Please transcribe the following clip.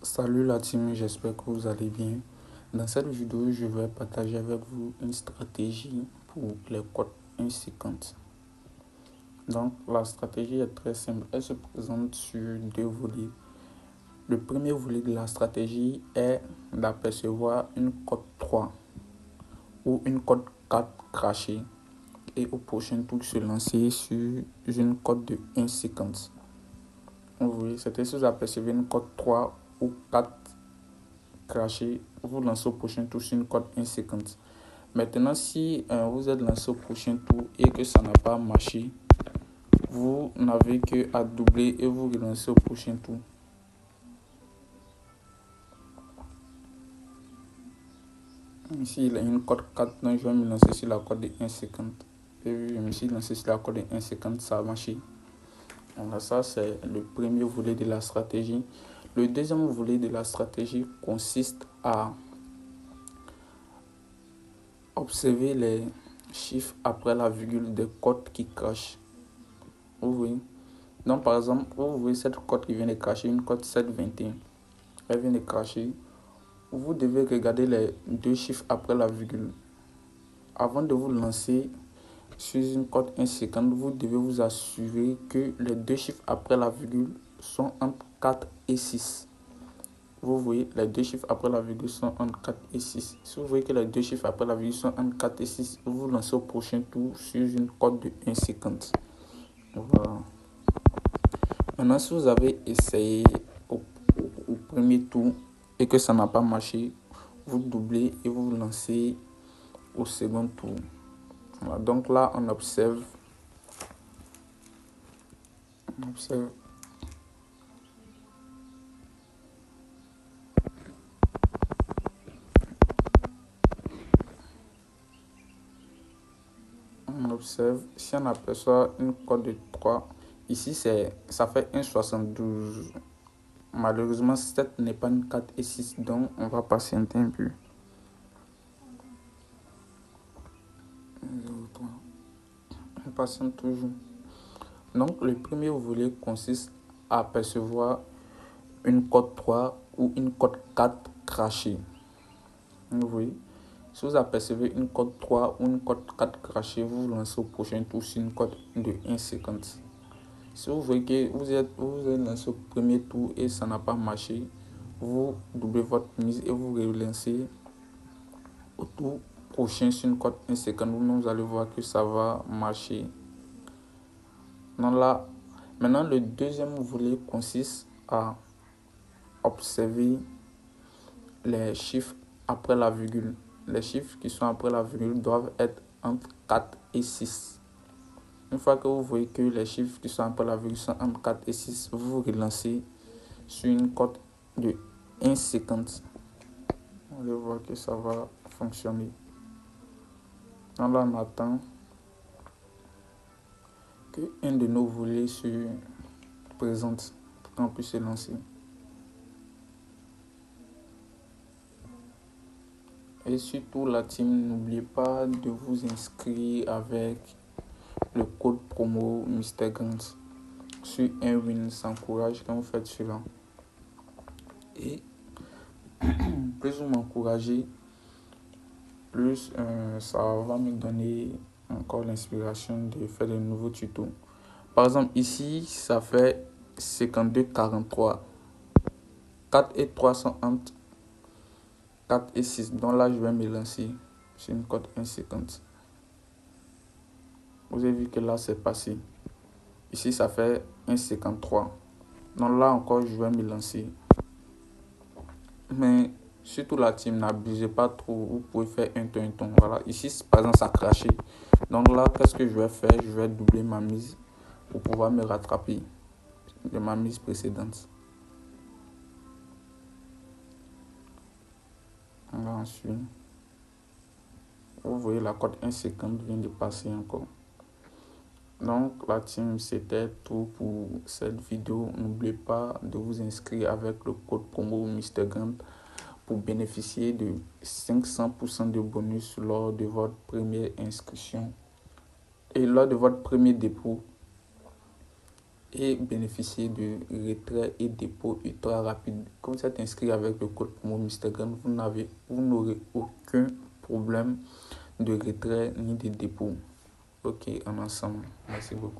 Salut la team, j'espère que vous allez bien. Dans cette vidéo, je vais partager avec vous une stratégie pour les codes 1,50. Donc, la stratégie est très simple. Elle se présente sur deux volets. Le premier volet de la stratégie est d'apercevoir une cote 3 ou une cote 4 crachée et au prochain tour se lancer sur une cote de 1,50. Vous voyez, c'est-à-dire si vous apercevez une cote 3 ou 4 cracher, vous lancez au prochain tour sur une cote 1,50. Maintenant, si vous êtes lancé au prochain tour et que ça n'a pas marché, vous n'avez que à doubler et vous relancez au prochain tour. Ici, il y a une cote 4, donc je vais me lancer sur la cote de 1,50. Et je me suis lancé sur la cote de 1,50, ça a marché. Donc ça, c'est le premier volet de la stratégie. Le deuxième volet de la stratégie consiste à observer les chiffres après la virgule des cotes qui crachent. Vous voyez. Donc par exemple, vous voyez cette cote qui vient de cracher, une cote 7,21. Elle vient de cracher. Vous devez regarder les deux chiffres après la virgule. Avant de vous lancer sur une cote 1,50, vous devez vous assurer que les deux chiffres après la virgule sont entre 4 et 6. Vous voyez, les deux chiffres après la virgule sont entre 4 et 6. Si vous voyez que les deux chiffres après la virgule sont entre 4 et 6, vous vous lancez au prochain tour sur une cote de 1,50. Voilà. Maintenant, si vous avez essayé au premier tour et que ça n'a pas marché, vous doublez et vous vous lancez au second tour. Voilà. Donc là, on observe. On observe si on aperçoit une cote de 3. Ici, ça fait 1,72. Malheureusement, 7 n'est pas une 4 et 6, donc on va patienter un peu. On patiente toujours. Donc, le premier volet consiste à apercevoir une cote 3 ou une cote 4 crachée. Vous voyez, si vous apercevez une cote 3 ou une cote 4 crachée, vous vous lancez au prochain tour sur une cote de 1,50. Si vous voyez que vous êtes lancé au premier tour et ça n'a pas marché, vous doublez votre mise et vous relancez au tour prochain sur une cote 1,50. Vous allez voir que ça va marcher. Donc là, maintenant, le deuxième volet consiste à observer les chiffres après la virgule. Les chiffres qui sont après la virgule doivent être entre 4 et 6. Une fois que vous voyez que les chiffres qui sont après la virgule sont entre 4 et 6, vous vous relancez sur une cote de 1,50. On va voir que ça va fonctionner. Donc là, on attend qu'un de nos volets se présente pour qu'on puisse se lancer. Et surtout la team, n'oubliez pas de vous inscrire avec le code promo MrGrant sur un win. Ça encourage quand vous faites cela. Et plus vous m'encouragez, plus ça va me donner encore l'inspiration de faire de nouveaux tutos. Par exemple, ici, ça fait 52,43. 4 et 3 sont entre 4 et 6. Donc là, je vais me lancer sur une cote 1,50. Vous avez vu que là, c'est passé. Ici, ça fait 1,53. Donc là encore, je vais me lancer. Mais surtout la team, n'abusez pas trop. Vous pouvez faire un ton. Voilà. Ici, par exemple, ça a craché. Donc là, qu'est-ce que je vais faire? Je vais doubler ma mise pour pouvoir me rattraper de ma mise précédente. Là, ensuite, vous voyez la cote 1,50 vient de passer encore. Donc la team, c'était tout pour cette vidéo. N'oubliez pas de vous inscrire avec le code promo MrGrant pour bénéficier de 500% de bonus lors de votre première inscription et lors de votre premier dépôt. et bénéficier de retrait et dépôt ultra rapide. Comme vous êtes inscrit avec le code promo Instagram, vous n'aurez aucun problème de retrait ni de dépôt. Ok, en ensemble. Merci beaucoup.